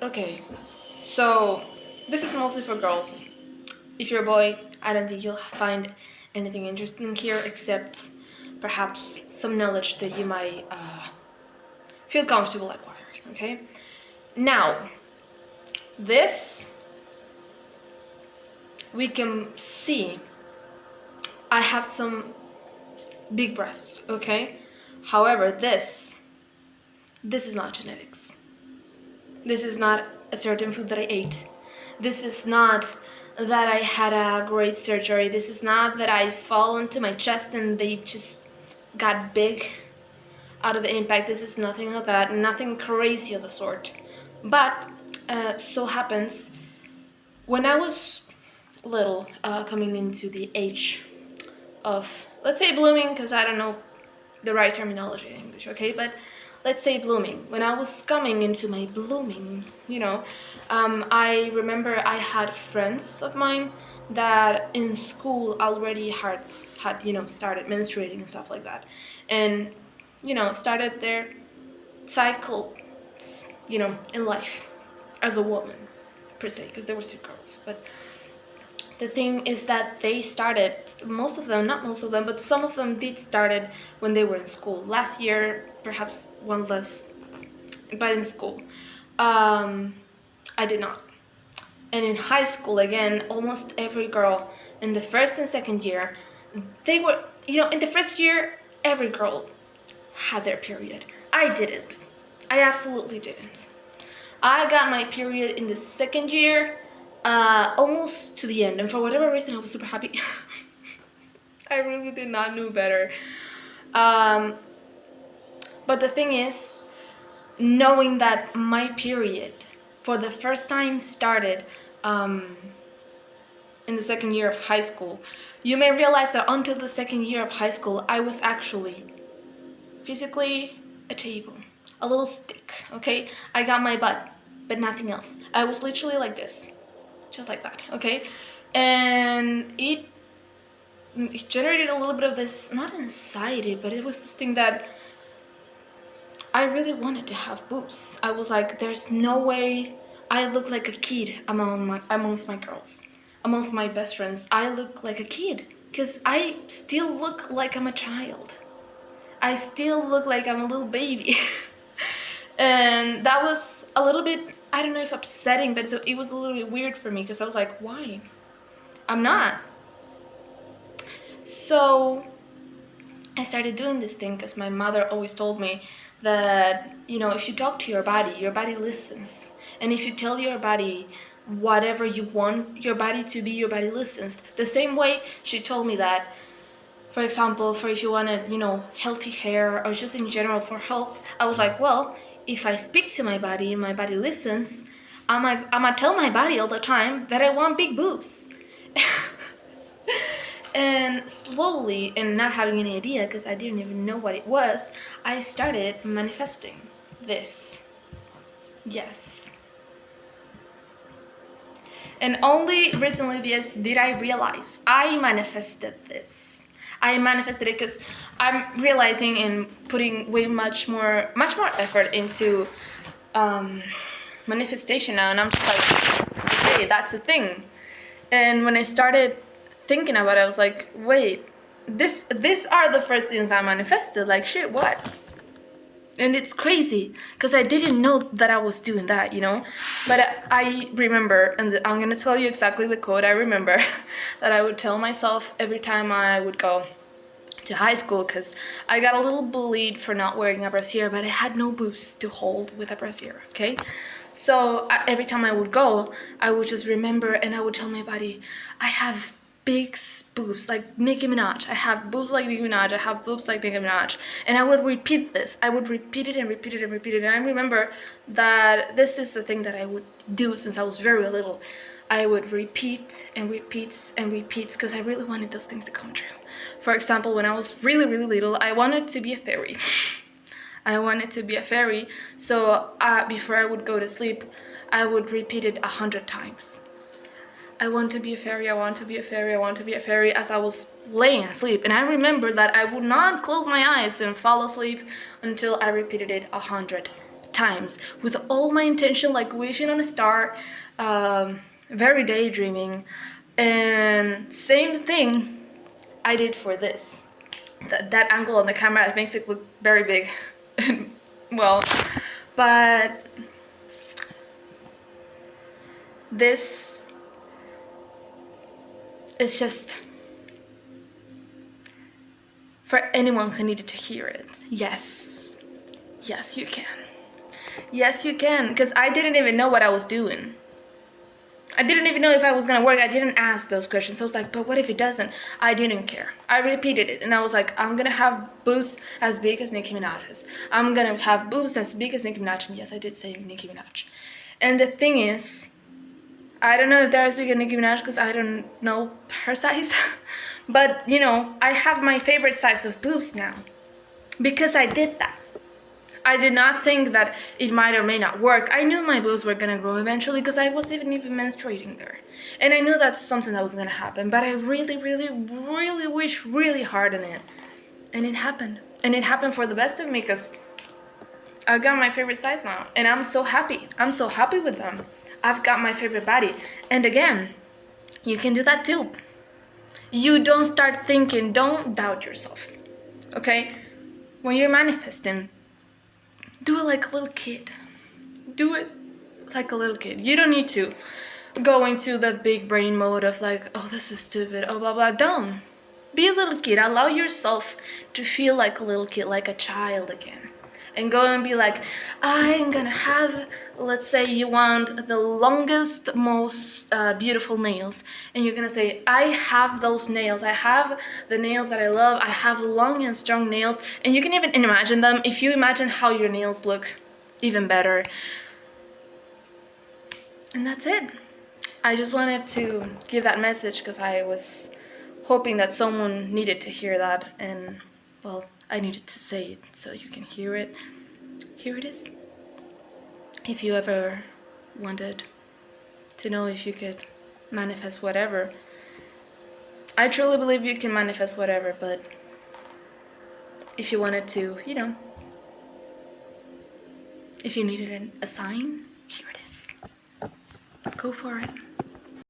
Okay, so this is mostly for girls. If you're a boy, I don't think you'll find anything interesting here except perhaps some knowledge that you might feel comfortable acquiring, okay? Now, this we can see I have some big breasts, okay? However, this is not genetics. This is not a certain food that I ate. This is not that I had a great surgery. This is not that I fall onto my chest and they just got big out of the impact. This is nothing of that, nothing crazy of the sort. But so happens when I was little, coming into the age of, let's say, blooming, because I don't know the right terminology in English, okay? But let's say blooming. When I was coming into my blooming, I remember I had friends of mine that in school already had started menstruating and stuff like that, and started their cycles, in life as a woman per se, because they were still girls, but the thing is that they started, most of them, not most of them, but some of them did started when they were in school. Last year, perhaps one less, but in school. I did not. And in high school, again, almost every girl in the first and second year, they were, in the first year, every girl had their period. I didn't. I absolutely didn't. I got my period in the second year, almost to the end, and for whatever reason I was super happy. I really did not know better. But the thing is, knowing that my period for the first time started in the second year of high school, you may realize that until the second year of high school I was actually physically a table, a little stick, okay? I got my butt, but nothing else. I was literally like this, just like that, okay? And it generated a little bit of this, not anxiety, but it was this thing that I really wanted to have boobs. I was like, there's no way I look like a kid amongst my girls, amongst my best friends. I look like a kid because I still look like I'm a child. I still look like I'm a little baby. And that was a little bit, I don't know if upsetting, but it was a little bit weird for me because I was like, why? I'm not. So I started doing this thing because my mother always told me that, if you talk to your body listens. And if you tell your body whatever you want your body to be, your body listens. The same way she told me that, for example, for if you wanted, healthy hair or just in general for health, I was like, well, if I speak to my body and my body listens, I'm gonna tell my body all the time that I want big boobs. And slowly, and not having any idea because I didn't even know what it was, I started manifesting this. Yes. And only recently did I realize I manifested this. I manifested it because I'm realizing and putting way much more effort into manifestation now, and I'm just like, hey, that's a thing. And when I started thinking about it, I was like, wait, these are the first things I manifested. Like, shit, what? And it's crazy because I didn't know that I was doing that, But I remember, and I'm gonna tell you exactly the quote I remember that I would tell myself every time I would go to high school, because I got a little bullied for not wearing a brassiere, but I had no boobs to hold with a brassiere, okay? So every time I would go, I would just remember and I would tell my body, I have big boobs like Nicki Minaj. I have boobs like Nicki Minaj. I have boobs like Nicki Minaj. And I would repeat this. I would repeat it and repeat it and repeat it. And I remember that this is the thing that I would do since I was very little. I would repeat and repeat and repeat because I really wanted those things to come true. For example, when I was really, really little, I wanted to be a fairy. I wanted to be a fairy. So before I would go to sleep, I would repeat it 100 times. I want to be a fairy, I want to be a fairy, I want to be a fairy, as I was laying asleep. And I remember that I would not close my eyes and fall asleep until I repeated it 100 times with all my intention, like wishing on a star, very daydreaming. And same thing I did for this. That angle on the camera makes it look very big. Well, but this is just for anyone who needed to hear it. Yes, yes you can. Yes you can, because I didn't even know what I was doing. I didn't even know if I was gonna work. I didn't ask those questions. I was like, but what if it doesn't? I didn't care. I repeated it, and I was like, I'm gonna have boobs as big as Nicki Minaj's. I'm gonna have boobs as big as Nicki Minaj. And yes, I did say Nicki Minaj. And the thing is, I don't know if they're as big as Nicki Minaj because I don't know her size. But, you know, I have my favorite size of boobs now because I did that. I did not think that it might or may not work. I knew my boobs were gonna grow eventually because I wasn't even menstruating there. And I knew that's something that was gonna happen, but I really, really, really wished really hard on it. And it happened. And it happened for the best of me because I've got my favorite size now. And I'm so happy. I'm so happy with them. I've got my favorite body. And again, you can do that too. You don't start thinking, don't doubt yourself. Okay? When you're manifesting, do it like a little kid. Do it like a little kid. You don't need to go into the big brain mode of like, oh, this is stupid, oh, blah, blah. Don't. Be a little kid. Allow yourself to feel like a little kid, like a child again. And go and be like, I'm gonna have, let's say you want the longest, most beautiful nails. And you're gonna say, I have those nails. I have the nails that I love. I have long and strong nails. And you can even imagine them. If you imagine how your nails look, even better. And that's it. I just wanted to give that message because I was hoping that someone needed to hear that. And, well, I needed to say it so you can hear it. Here it is. If you ever wanted to know if you could manifest whatever, I truly believe you can manifest whatever, but if you wanted to, you know, if you needed a sign, here it is. Go for it.